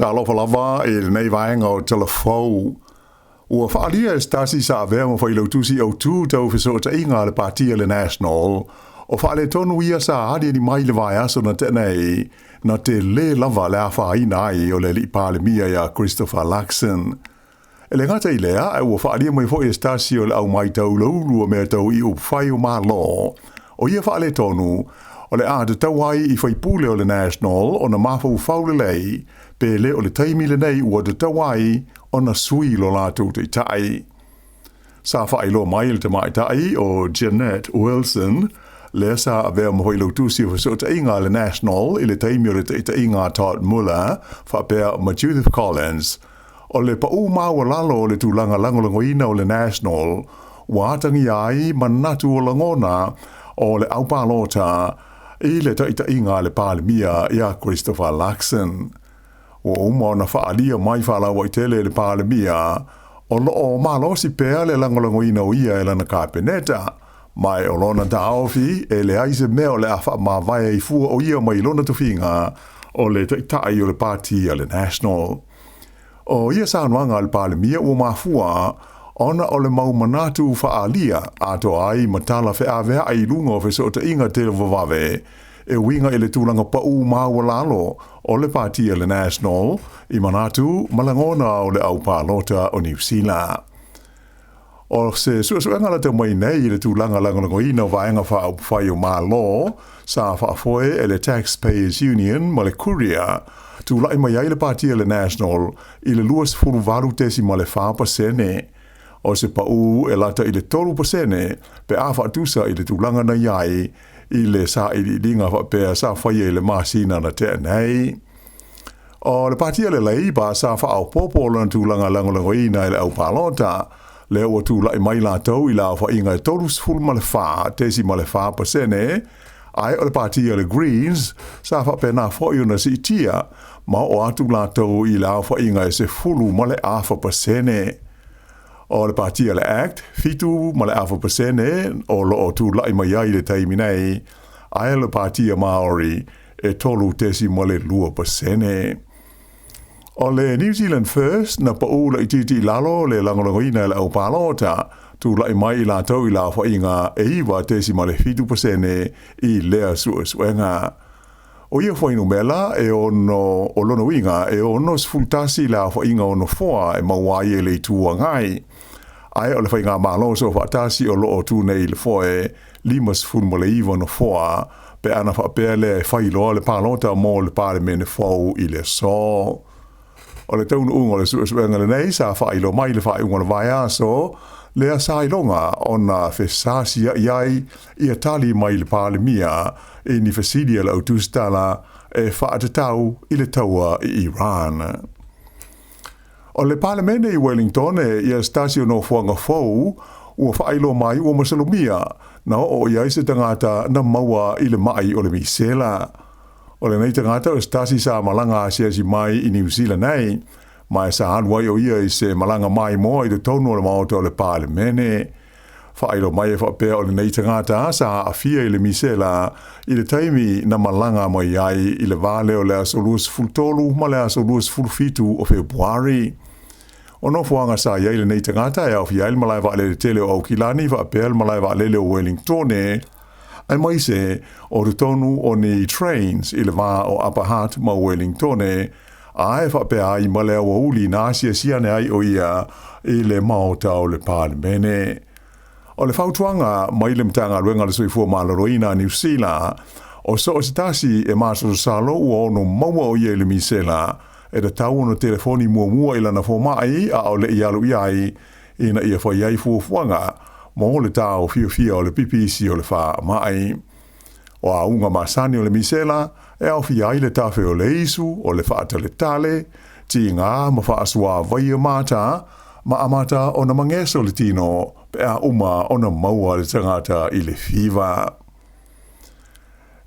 Kalo falava e nei vaenga o telefou. Ua whaalia stasi sa avea mo whailo tusi o tū tau whisota inga le partia le National, o whaale tonu ia sa hadi ni mai le vai aso na tenei, na te le lava le awhaina ai o le li palemia ia Christopher Luxon. E le ngata i lea, e ua whaalia mai fo e stasi o le au mai tau laulu o mea tau i upwhai o maa lo, o ia whaale tonu, o le a te tauai i whaipule o le National o na mawhau whaule lei, pe le o le taimi le nei ua te tauai o na sui lo lātou te tai. Sa whailo mai le te mai tai o Jeanette Wilson, le sa avea mawhailo tusi o so te inga le National i le taimi o le te inga Todd Muller, whapea ma Judith Collins, o le pa maua lalo o le tūlanga langolangoina o le National, wātangi ai manatu o langona o le aupalota, i le taita inga le palemia ia Christopher Luxon. O uma na whaalia mai whaalawa i tele le palemia, o loo malosi pēr le langolangoina o ia e lana kāpeneta, mai o lona taofi e le aise mea o le awha mawai i fua o ia mai lona tuwhinga o le taitai o le partia le National. O ia sānuanga le palemia o mafua, ona o le maumanatu whaalia ato ai matala wheawea ai lunga o whesota inga te vavave, e winga i le tūlanga pau maua lalo o le partia le National i manatu malangona o le au pālota o New Zealand. O se suasuanga la te mai nei i le tūlanga langolangoina vaenga wha au whai o mālo, sa whaafoe e le Taxpayers Union ma le Courier, tūlai mai ai le partia le National i le luas furu valu tesi ma le 4%, o se pau e lata i le 3%, pe a whaatusa i le tūlanga na iai, i le sa i linga whapea sa whaia i le masina na te nei. O le partia le Labour sa wha au popola na tūlanga langolangoina i le au pālota, le ua tūlai mai lātou i la wha inga e tolus fulu ma le wha, tesi ma le 4%, ai o le partia le Greens sa wha pena whoi una si tia, ma o atu lātou i la wha inga e se fulu ma le 4%. O le partia le Act, fitu ma le 4% o lo o tūlai mai ai le taimi nei, ai le partia Maori e tolu tesi ma le 2%. O le New Zealand First, na pau la ititi lalo le langolangoina le au pālota, tūlai mai i lātou i la whainga e iwa tesi ma le 5% i lea suenga. O ia whainu mela e ono o lono winga e ono sfultasi la whainga ono foa e mawai e le tua ngai. Ai o le whainga malo so whaatasi o loo tū nei le foe, limas fulmo le iwa no foa, pe ana whapea le whailoa le pālota mo le pāle mene fau i le so. O le taunu ungo le suenga le nei sa whailo mai le whaiunga le vai aso, le a sailonga o na whesasia iai i a tali mai le pāle mia e ni whesidia le autustala e whaatatau i le taua i Iran. O le palemene i Wellington e i a stasio no fuanga fau, ua whailo mai ua masalumia, na o i aise tangata na maua i le mai o le misela. O le nei tangata o stasi sa malanga asiasi mai i New Zealand nei, mai sa hanwai o ia i se malanga mai moa i le tonu o le maota o le palemene. Whailo mai e whapea o le nei tangata sa afia i le misela i le taimi na malanga mai ai i le vale o le asolus fultolu ma le asolus fulfitu o Februari. O no fuanga sa iai le nei tangata e au fia il malai va le tele o Aukilani whapea il malai va le o Wellington ai mai se o le tonu o ni trains i le va o Upper Hutt ma Wellington ai whapea i malai o uli na asia siane ai o ia i le maota o le palemene. O le whautuanga mai le mtanga ruenga le soifua Malaroina New Zealand, o so o sitasi e maso salo ua ono maua o ia le misela, e da tau ono telefoni mua ila na fomai a o le ialu iai, ina ia fo iai fuafuanga, mo le tau fia o le pipisi o le wha mai. O a unga masani o le misela, e au fia le tafe o le isu, o le whaata le tale, ti ngā ma whaasua vai mata, ma amata o na mangeso le tino, pe a uma o na maua le tangata i le fiva.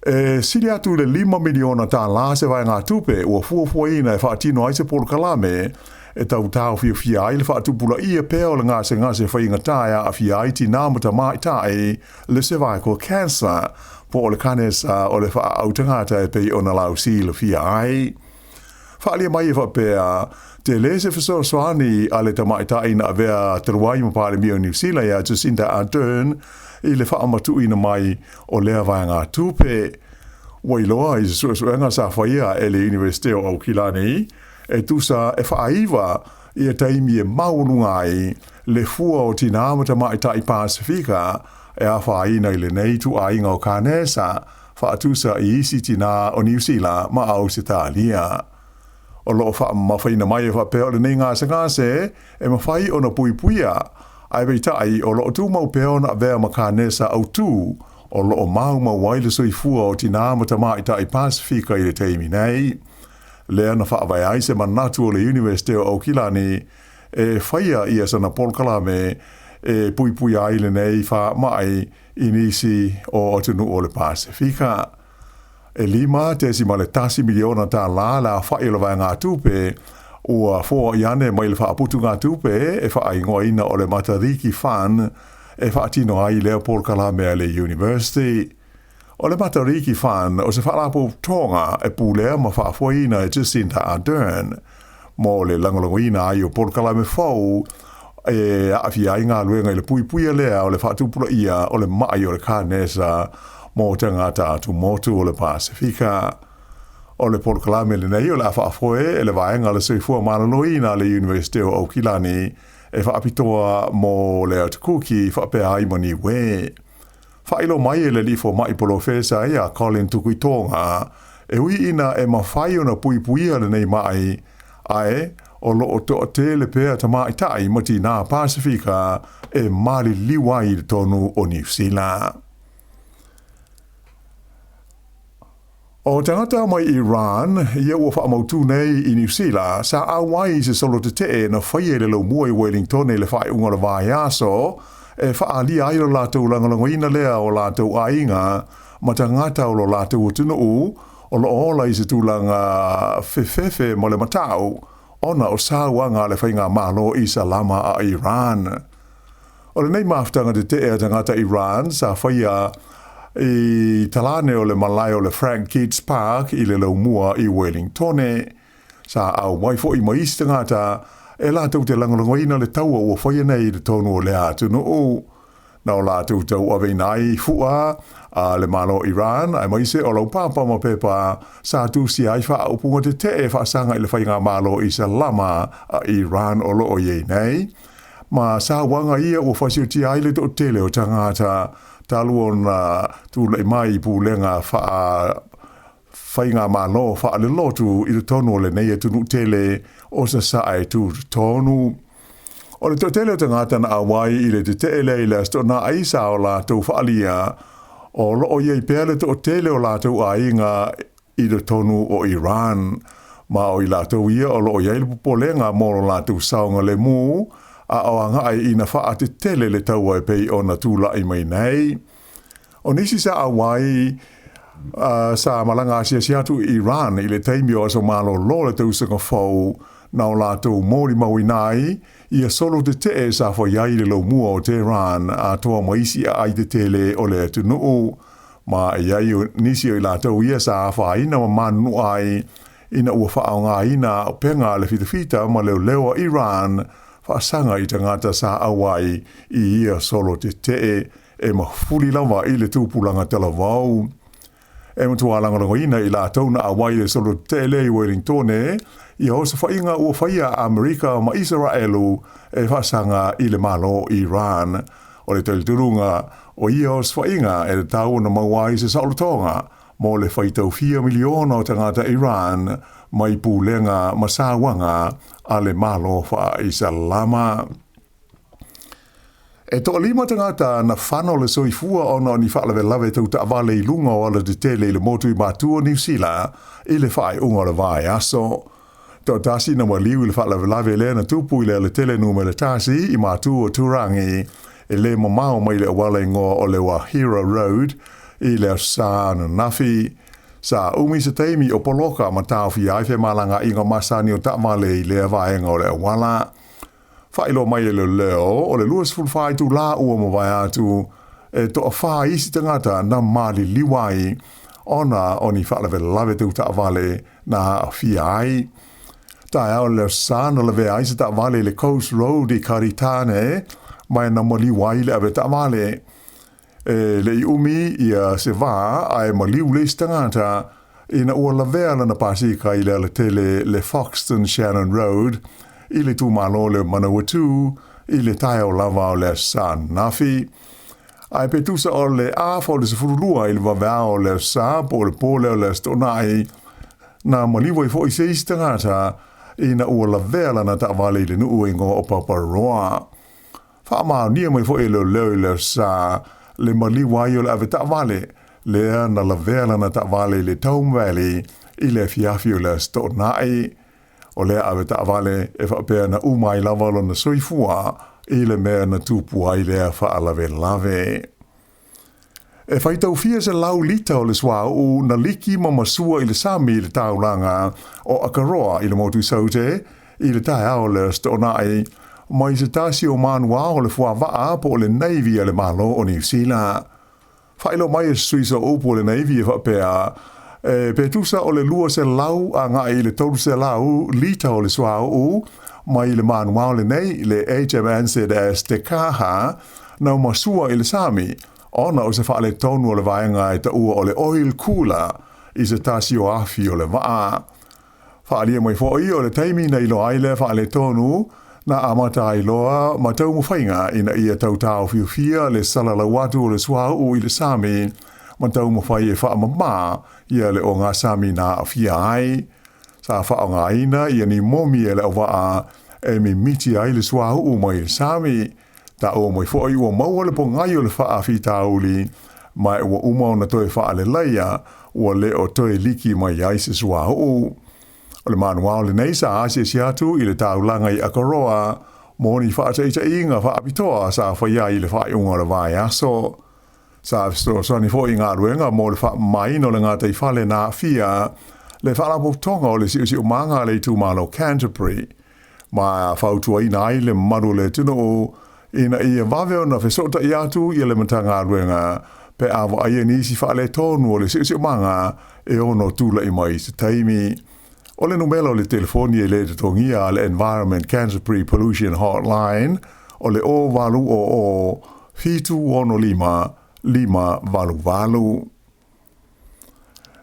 E siri atu le 5 miliona tā la se vai ngā tupe ua fuafuaina e whaatino ai se polo kalame, e tau tau fia ai le whaatupula ia peo le ngase whainga taia a fia ai ti nāmata mai tae le cervical cancer, po o le kanesa o le wha au tangata e pei o na lau si le fia ai. Whaalia mai whapea, te lese whaso soani ale tamaitai na avea te ruai mapare mio New Zealand ya Jacinda Ardern I le whaamatu ina mai o lea vai ngā tūpe. Wailoa I suenga sa whaia e le University o Aotearoa e tusa e whaaiwa I a taimi e maunungai le fua o tina tamaitai Pasifika e a whaaina I le nei tu ainga o kānesa whaatusa I isi tina o New Zealand ma au se tālia. O loo mawhaina mai e whapea o le nei ngase e mawhai o na puipuia ai veitai o loo tu mau peo na vea makanesa au tu o loo mau waile soifua o tina matamaitai Pasifika I le teimi nei. Lea na whaavai ai se manatu o le University o Aotearoa e whaia ia sana polkalame e puipuia ai le nei wha mai I nisi o tunu o le Pasifika. E lima tesi ma le tasi miliona tā la whaelo vai ngā tupe ua fōa iane mai le whaaputu ngā tupe e whaingoa ina o le Matariki Fan e whaatino ai Leopold Kalame le University. O le Matariki Fan o se whaalapo tonga e pūlea ma whaafoina e Jacinda Ardern mo le langolangoina ai o Paul Kalame Fau e awhi ai ngā luenga I le puipuia lea o le whaatupula ia o le mai o le kānesa mo tangata atu motu o le Pasifika. O le Paul Kalame le nei o le awhaafoe e le vaenga le soifua manaloina le University o Aotearoa e whaapitoa mo le atukuki whaapea ai moni we. Whailo mai e le lifo mai polofesa e a Colin Tukuitonga e ui ina e mawhai o na puipuia le nei mai ai o loo toa te le pea tamaitai ma tina Pasifika e mali liwai le tonu o New Zealand. O tangata mai Iran, ia ua whaamautu nei I New Zealand, sa awai se solo te te na whaie le lo mua I Wellington le whae unga le vai aso, e whaali ai lo lātou langalangoina lea o lātou ainga, ma tangata o lo lātou o tunu o lo ola I se tūlanga whewhewhe mo le matau, ona o sāwanga le whainga malo I Salama a Iran. O le nei maftanga te te e tangata Iran, sa whaia I talane o le malai o le Frank Kids Park I le laumua I Wellington sa au mai fo I maisi tangata e lātou te langalangoina le taua ua whaia nei le tonu o le atunu o na o lātou tau ave nai fua a le malo Iran ai maise o lau pāpa ma pepa sa tūsi ai wha upunga te te e whaasanga I le whainga malo I Salama a Iran o lo o ye nei ma sa wanga ia ua whasio ti ai le to tele o tangata talu o na tūlai mai pūlenga whainga malo wha le lotu I le tonu o le nei e tunu tele o sa sae tū tonu. O le tele o tangata na awai I le te tele I le asto na aisa o lātou whaalia o loo iei pēle to tele o lātou ainga I le tonu o Iran. Ma o I lātou ia o loo iei le pupolenga moro lātou saonga le mū a oanga ai ina wha te tele le taua e pei o na tūla I mai nei. O nisi sa awai sa malanga asia tu Iran I le teimi o aso malo lo le tausanga fau na o lātou mōri maui nai ia solo te te sa fo iai le lo mua o Tehran a toa maisi a ai te tele o le atunuu ma iai o nisi o I lātou ia sa awha ina ma manu ai ina ua whaonga ina o penga le fitafita ma leo leo Iran whaasanga I tangata sa awai I ia solo te e mafuli lava I le tūpulanga talavau. E matua langalangoina I lātou na awai le solo te le I Wellington I hosa whainga ua whaia Amerika ma Israelu e whaasanga I le malo Iran. O le teliturunga o ia hosa whainga e le tau na mawai se saulotonga mo le whaitau 4 miliona o tangata Iran mai pūlenga masawanga a le malo wha I Salama. E to lima tangata na whano le soifua ona o ni whaalawe lawe tau ta awale I lunga o ala te tele le motu I mātua New Zealand I le whae unga le vai aso. To tasi na waliu I le whaalawe lawe le na tupu I le tele nume le tasi I mātua o Turangi e le mamao mai le awale ngoa o le Wahira Road I le Sāna Nafi. Sa umi se teimi o poloka ma tau fi ai fe malanga inga masani o tamale I le vaenga o le wala. Whailo mai le leo o le luas fulfai tu la ua ma vai atu e to a wha isi tangata na mali liwai ona o ni whaalawe lawe tu ta vale na fi ai. ta au le sana le vea isa ta vale le Coast Road I Karitane mai na mali wai le ave ta vale le I umi ia se va ai mali ule stangata ina ua la vea na pasika I le tele le Foxton Shannon Road I le tu malo le Manawatu I le tai o lava o le San Nafi ai petusa o le afo le sefurulua I le vavea o le sa po le pole o le stonai na maliwa I fo I se istangata ina ua la vela na ta vale le nuu ingo o paparoa. Wha maa nia mai fo leo le sa le maliwa I o le ave ta vale lea na la vela na ta vale le Tome Valley I le fiafi o le stonai o lea ave ta vale e whapea na umai lavalo na soifua I le mea na tupu ai lea wha lave. E whai tau fia se lau lita o le swa o na liki mamasua I le Sami I le taulanga o Aotearoa I le motu saute I le tae ao le stonai mai se tasi o manua o le fuawaa po o le Navy a le malo o New Zealand. Whailo mai e suisa opo le Navy e whapea petusa o le lua se lau a ngā I le tolu se lau lita o le swa o mai le manua o le nei le HMNZ te kaha na masua I le Sami ona o se whaale tonu o le vaenga I ta ua o le oil cooler I se tasi o afi o le waa. Whaalia mai fōi o le taimi na ilo aile whaale tonu na amata Iloa ma tau mawhainga ina ia tau tau fiufia le salalawatu o le swau I le Sami ma tau mawhai e whaamama ia le o ngā Sami na awhia ai. Sa whaonga ina ia ni momi e le o waa e mi miti ai le swau mai le Sami. Ta o mai fo I o mau le po ngai o le wha fi tauli mai o umau na toe wha le leia o le o toe liki mai ai se sua o. O le manuao le nei sa asia siatu I le taulanga I Aotearoa moni wha teita inga wha apitoa sa whaia I le wha iunga le vai aso. Sa sani fo I ngā ruenga mo le wha mai no le ngā tei whale nā fia le wha lapo tonga o le si o manga le tūmalo Canterbury. Ma whautua ina ai le maru le tino o ina ia vaveo na fesota I atu I le matanga ruenga pe awa aia nisi whaale tonu o le si manga e ono tula I mai se taimi. O le numelo le telefoni e le tongia le Environment Canterbury Pollution Hotline o le o valu o fitu ono lima valu.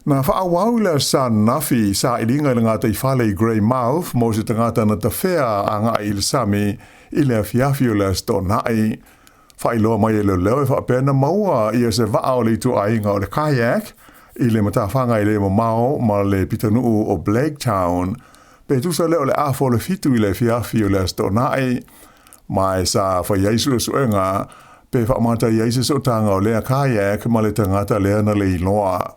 Na whaawau le San Nafi sa ilinga le ngā tei whale I Greymouth mo se tangata na tawhea a ngā I le Sami I le fiafi o le stonai. Whailoa mai e leo e whapena maua ia se vaa o le tu ainga o le kayak I le matawhanga I le mamao ma le pitanuu o Blaketown. Pe tusa leo le afo le fitu I le fiafi o le stonai. Mai sa whaiaisu e suenga pe whamata iaise sotanga o lea kayak ma le tangata lea na le iloa.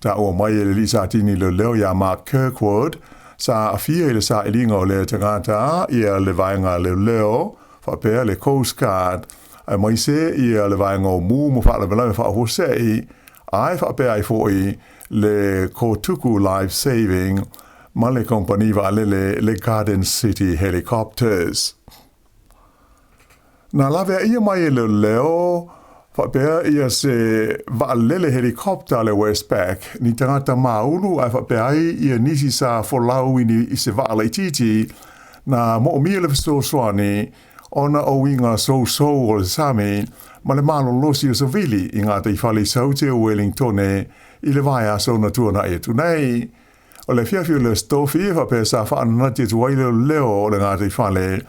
Ta o mai e le lisa tini leo ya Mark Kirkwood sa afia I le sa ilinga o le tangata ia le vaenga leo whapea le Coast Guard ai mai se ia le vaenga o mu whaala vela me whaahosei ai whapea I foi le Kotuku Life Saving ma le kompani waalele le Garden City Helicopters. Na lave ia mai e leo whapea ia se waalele helicopter le Westpac ni tangata maulu ai whapea ia nisi sa folau I se waala ititi na mo mia le fesosoani ona o inga so o le Sami ma le malo losi o savili I ngā tei whale saute o Wellington I le vai aso na tuana e tunei. O le fiafi o le stofi whapea sa whaananati tu waile leo o le ngā tei whale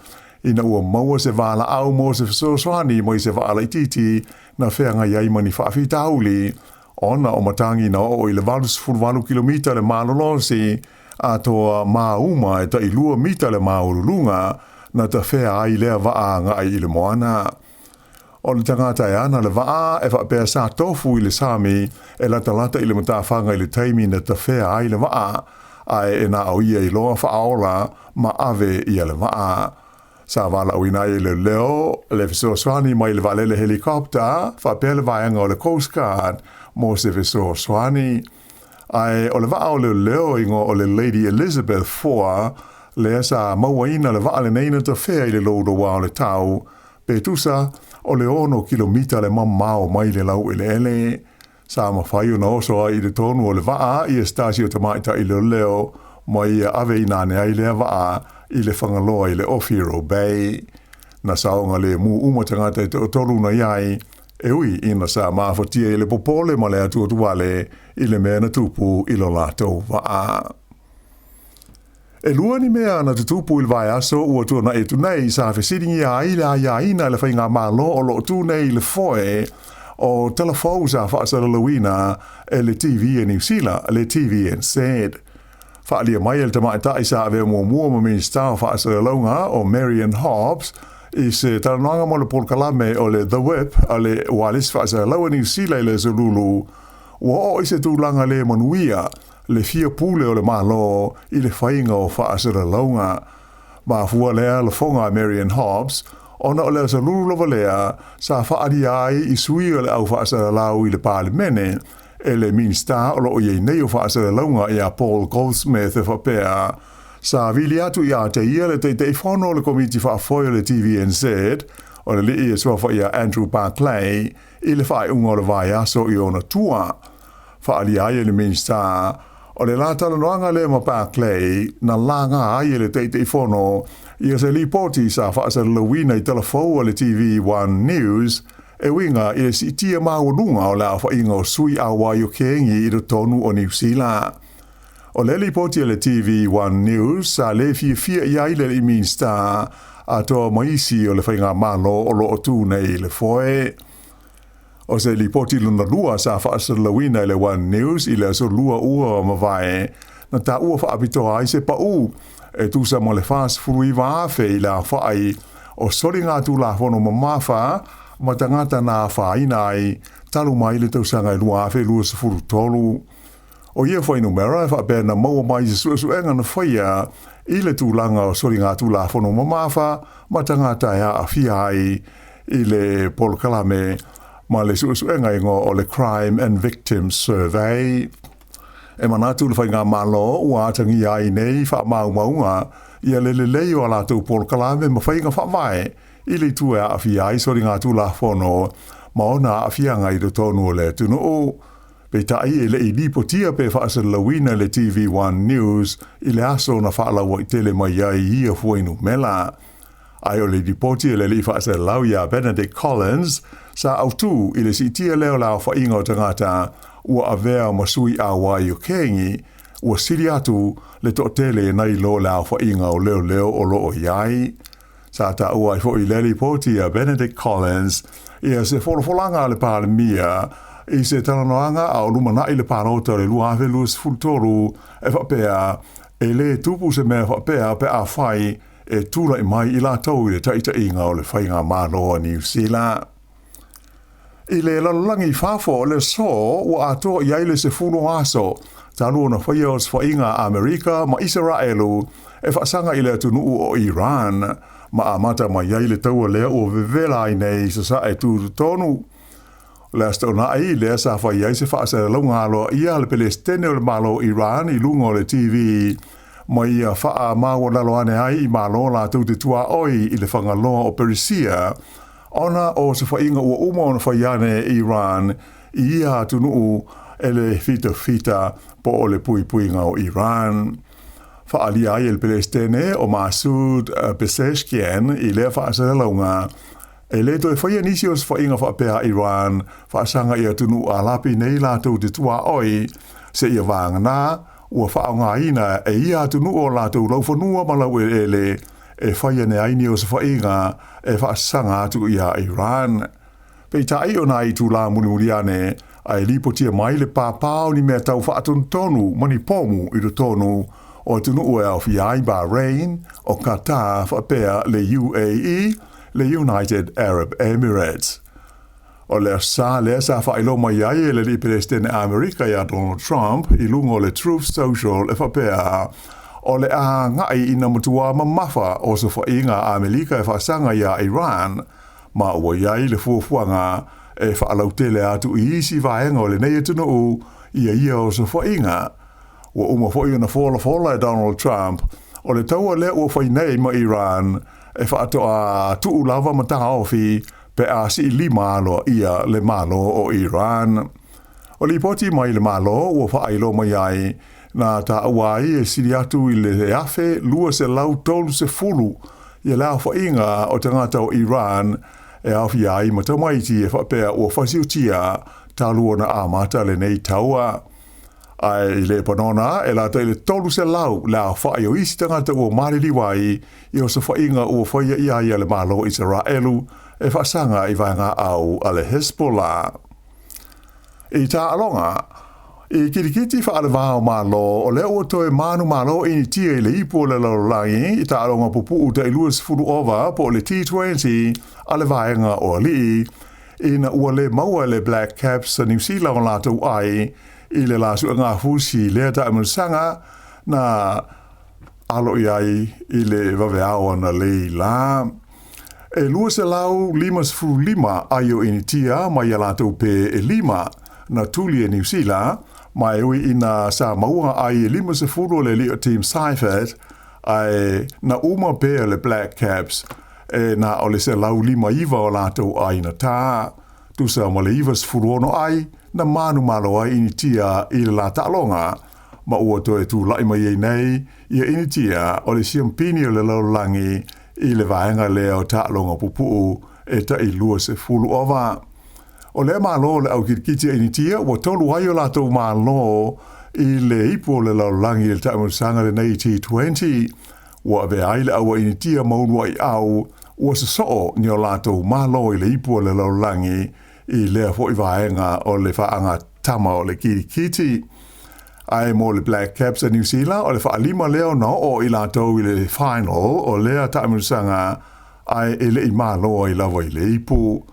ina ua maua se wala au mo se fesosoani mo I se waala ititi na whenga iai mani whaafi tauli ona o matangi na o I le 24 kilomita le malo losi a toa mauma e ta I lua mita le maurulunga na ta whea ai lea waa ngai I le moana. O le tangata e ana le waa e whapea sa tofu I le Sami e lata I le matawhanga I le taimi na ta whea ai le waa ai e na au ia I loa whaaola ma ave ia le waa. Sa wala o inai le leo le fesosoani mai le valele helicopter whapea le vaenga o le Coast Guard mo se fesosoani. Ai o le waa o le leo ingo o le Lady Elizabeth IV le sa mauaina le waa le neina ta whea I le lodo wa o le tau pe tusa o le 1 kilomita le mamao mai le lau ele. Sa mawhai una oso I le tonu o le waa I estasio tamaita I le leo mai ave ina ne ai le va I le whangaloa I le Ofiro Bay. Na saonga le mu umatangata I te otoru na iai, e ui ina sa mawhatia I le popole ma le atua tuale I le mea na tupu I lo lātou waa. E lua ni mea na tutupu I vai aso ua tua na e tunei sa whesiringi a ila ia ina le whainga malo o lo tunei le foe o telefou sa whaasara lawina e le TV e New Zealand, le TV and said. Whaalia mai el tamaitai sa ave mua ma minister whaasara launga o Marian Hobbs I se tarananga mo le polkalame o le The Whip a le walis whaasara laua New Zealand le zalulu ua o I se tūlanga le manuia le fia pule o le malo I le whainga o whaasara launga. Ma fua lea le whonga Marian Hobbs ona o le zalulu lava lea sa whaari ai I sui o le au whaasara lau I le parlimene e le minister o lo iei nei o whaasara launga I a Paul Goldsmith e whapea sa vili atu I a te ia le te whono le komiti whaafoio le TVNZ o le li e sua wha Andrew Barclay I le whae unga o le vai aso I ona tua. Whaali ai le minister o le lātala noanga le ma Barclay na langa ai le te whono I se li poti sa whaasara lawina I telefou o le TV1 News e winga I le si tia maurunga o la whainga o sui awa yo kengi I le tonu o New Zealand. O le li poti le TV1 News sa le fia iai le minister a toa maisi o le whainga malo o lo o tu nei le foe. O se li poti luna lua sa whaasara lawina I le One News I le so lua ua o mawai na ta ua whaapitoa ai se pa u e tu sa mo le fast fului waafe I la whaai o sori ngā tu la whono mamafa ma tangata nā whaina ai talu mai le tausanga I lua afe lua sa furu tolu. O ia whai numera e whaapea na maua mai se suenga na whaia I le tūlanga o sori ngā tu la whono mamafa ma tangata ea a fia ai I le polkalame ma le suenga ingo o le Crime and Victims Survey. E manatu le whai ngā malo ua atangi ai nei wha maunga ia le leo a lātou polkalame ma whai ngā whaamai I le tue a awhia ai sori ngā tūla whono ma ona a awhianga I le tonu o le tunu o. Pe tai e le I lipotia pe whaasara lawina le TV1 News I le aso na whaalawa I tele mai ai ia fuenu mela. Ai o le lipotia le li whaasara lau ia Benedict Collins sa autu I le si tia leo lau whainga o tangata ua avea masui a wai o kengi ua siri atu le totele nai lo lau whainga o leo o lo o iai. Sa ta ua I fo I leli potia Benedict Collins ia se folanga le palemia I se talanoanga a o lumana I le parota le lua ave lus fultoru e whapea e le tupu se mea whapea pe a whai e tūla I mai I la tau I le taita inga o le whainga māloa New Zealand. I le lalolangi whafo o le so ua atoa I aile se funo aso talu na whaia o whainga Amerika ma Israelu e whaasanga I le atunu o Iran ma amata ma iaile taua lea o vevela I nei sa sa e tūru tonu. Le astona ai lea sa whai ai se whaasara laungalo ia le Palestine o le malo Iran I lungo le TV ma ia wha maua laloane ai I malo la tau te tua oi I le whangaloa o Perisia ona o se whainga ua uma ona whaiane Iran I ia atunu e le fita po o le puipuinga o Iran. Whaalia ai el Palestine o Masoud Pezeshkian I le whaasara launga e le to e whaia nisi o se whainga whaapea Iran whaasanga I atunu a lapi nei lātou te tua oi se ia vāngana ua whaonga ina e ia atunu o lātou lauwhanua malau ele e whaia ne aini o se whainga e whaasanga atu I a Iran. Pei tai o nai tu la muniane ai lipotia mai le pāpāo ni mea tau whaatun tonu mani pomu I le tonu o tunu ua au fiai Bahrain o Qatar whapea le UAE le United Arab Emirates. O le sa whailo mai ai le li Palestine Amerika ia Donald Trump I lungo le Truth Social e whapea o le a ngai ina mutua mamafa o se whainga Amerika e whaasanga ia Iran ma ua iai le fuafuanga e whaalautele atu I isi vaenga o le nei atunu ia o se whainga. Ua uma foi na fola Donald Trump o le taua le ua whainei ma Iran e whaatoa tuu lava mata ofi pe a si lima alo ia le malo o Iran. O li poti mai le malo ua whailo mai ai na ta awai e siri atu i le afe lua se lau tolu se fulu ia lao fa inga o tangata o Iran e awhi ai ma tamaiti e whapea o whasiutia ta luona a mata le nei taua. Ai le panona e la te le tolu se lau la whae o isi tangata o maririwai i o sa whainga o whaia ia le malo Israelu e whaasanga i vanga au a le Hezbollah. E ta alonga, e kirikiti whaale vāo malo o le o toe manu malo ini tia i le ipo le laulangi i ta alonga pupu uta i luas furu ova po le T20 a le vaenga o li ina ua le maua le Black Caps sa New Zealand o lātou ai i le lasu ngā fusi lea ta amusanga na alo iai i le vaveawa na le la. E lua se lau 5 ai o ini tia mai a lātou pe e 5 na tuli e New Zealand mai ui ina Samoa ai 5 le li o team Seifert ai na uma pe le Black Caps e na o le se lau 5 iwa o lātou ai na tā tu sa ma le iwa sfuruono ai na manu malo ai ini tia i le la talonga ma ua toe tu lai mai ei nei ia ini tia o le siampini o le laulangi i le vaenga leo talonga pupu e ta i lua se fulu ova. O le malo le au kirikiti ini tia ua tolu ai o lātou malo i le ipo le laulangi i le taumusanga le nei T20 ua ve ai le aua ini tia maunua i au ua se soo ni o lātou malo i le ipo le laulangi i lea fo i vaenga o le whaanga tama o le kirikiti. Ai mo le Black Caps a New Zealand o le whaalima leo no o i lātou i le final o lea taumusanga ai e le i malo i lawa i le ipo.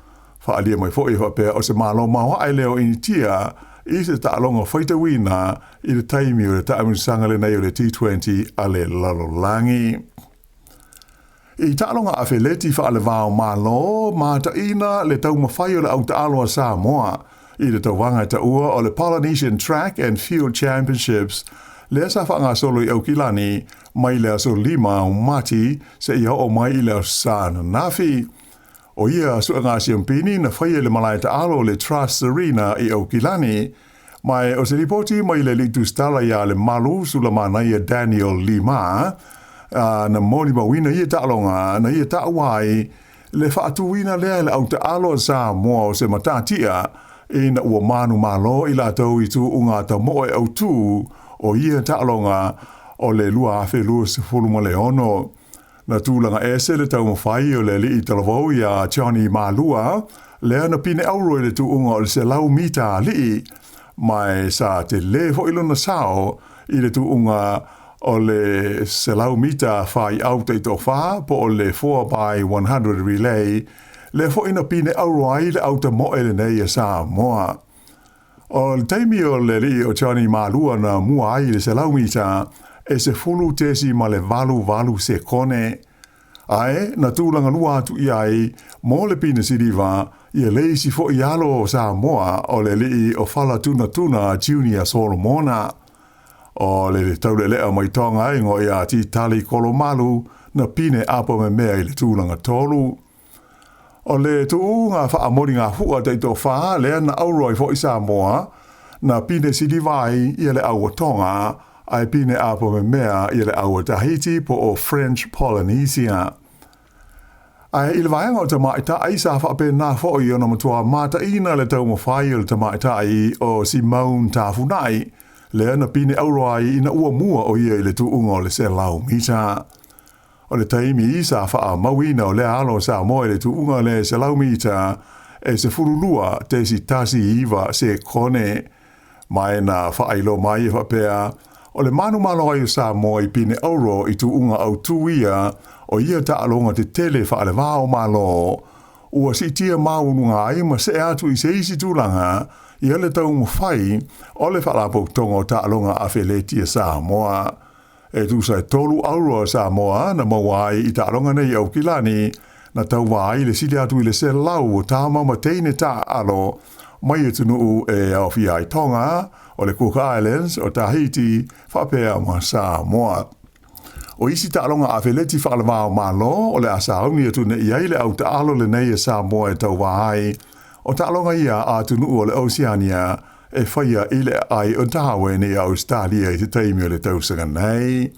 Whaalia mai fo i whapea o se malo maua ai leo ini tia i se taalonga whaita wina i le taimi o le taumusanga le nei o le T20 a le lalolangi. I taalonga a wheleti whaale vāo malo, ma ta ina le tau mawhai o le Aotearoa Sāmoa, i le tauwanga ta ua o le Polynesian Track and Field Championships, le sa whaanga solo i Aukilani, mai lea so 5 o mati, se i o mai i lea sāna nafi. O ia sua ngā siampini na whaia le malai ta alo le Trust Arena i Aukilani, mai o se ripoti mai le litus Tala ia le malu sulamana ia Daniel Lima, na moli mawina ia ta'alonga na ia ta'awai le whaatuwina lea le Aotearoa Sāmoa o se matatia i na ua manu malo i lātou i tu unga ta moe au tū o ia ta'alonga o le lua afe lua se fuluma le ono. Na tūlanga ese le tau mawhai o le li i talavau ia Johnny Malua lea na pine auro i le tu unga o le se lau mita li mai sa te le fo ilona sao i le tu unga o le selau mita whai au te to wha po o le 4x100 relay le fo ina pine auro ai le au te moe le nei a Samoa. O le teimi o le li o Johnny Malua na mua ai le selau mita e se fulu tesi ma le valu se kone. Ai, na tūlanga lua atu i ai mo le pine siriva i le isi fo i alo o Samoa o le li o Fala Tuna Junior Solomona. O le taule lea mai tonga ingo ia ti tali kolomalu na pine apa me mea i le tūlanga tolu. O le tuu ngā whaamori ngā hua teito wha lea na auroi fo i Samoa na pine sidivai i le aua tonga ai pine apa me mea i le aua Tahiti po o French Polynesia. Ai i le vaenga o ta maita ai sa whaape nā fo i ona matua mata ina le tau mawhai o ta maita ai o Simone Tafunai lea na pine auroai ina ua mua o ia i le tuunga o le se lau mita. O le taimi i sa wha mawina o le alo sa moe le tuunga le se lau mita e se furulua te si tasi iwa se kone mai na whailo mai e whapea o le manu malo ai o sa moe pine auro i tuunga au tuia o ia ta alonga te tele whaale vāo malo ua si tia maununga ai ma se atu i se isi tūlanga i ele tau mwhai o le whalapo tongo ta alonga a wheleti a Samoa. E tu sai tolu auro a Samoa na mawai i ta alonga nei au kilani na tau wai le sili atu i le se lau o ta mama teine ta alo mai e tunu e au fi ai tonga o le Cook Islands o Tahiti whapea ma Samoa. O isi ta alonga a wheleti whaalawao malo o le asaungi atu ne iai le au ta alo le nei a Samoa e tau wai o ta alonga ia a tunu o le Oceania e whaia ile ai o tawe ni Australia i te teimio le tausanga nei.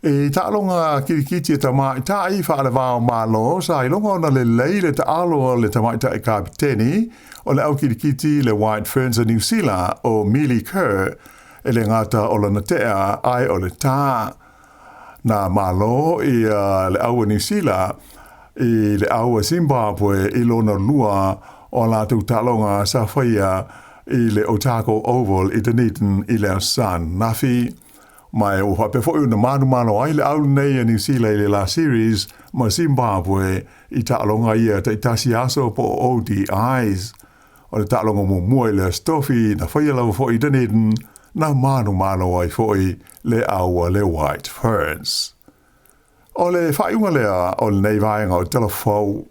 E ta'alonga kirikiti e tamai tai whaale wao malo, sa i longa ona le leile ta aloa le tamai ta e kapiteni, o le au kirikiti le White Ferns a New Zealand o Millie Kerr, e le ngata o lana tea ai o le tā. Na malo i le aua New Zealand, i le aua Zimbabwe, i lona lua o la tu ta'alonga sa whaia i le Otago Oval i Dunedin i le San Nafi. Mai o hape fo una manu ai le au nei a New Zealand le la series ma Zimbabwe i ta'alonga ia te tasi aso po ODIs. O le ta'alonga mo mua le stofi na whaia lau fo i Dunedin na manu ai fo i le aua le White Ferns. O le whaiunga lea o le nei vaenga o telefou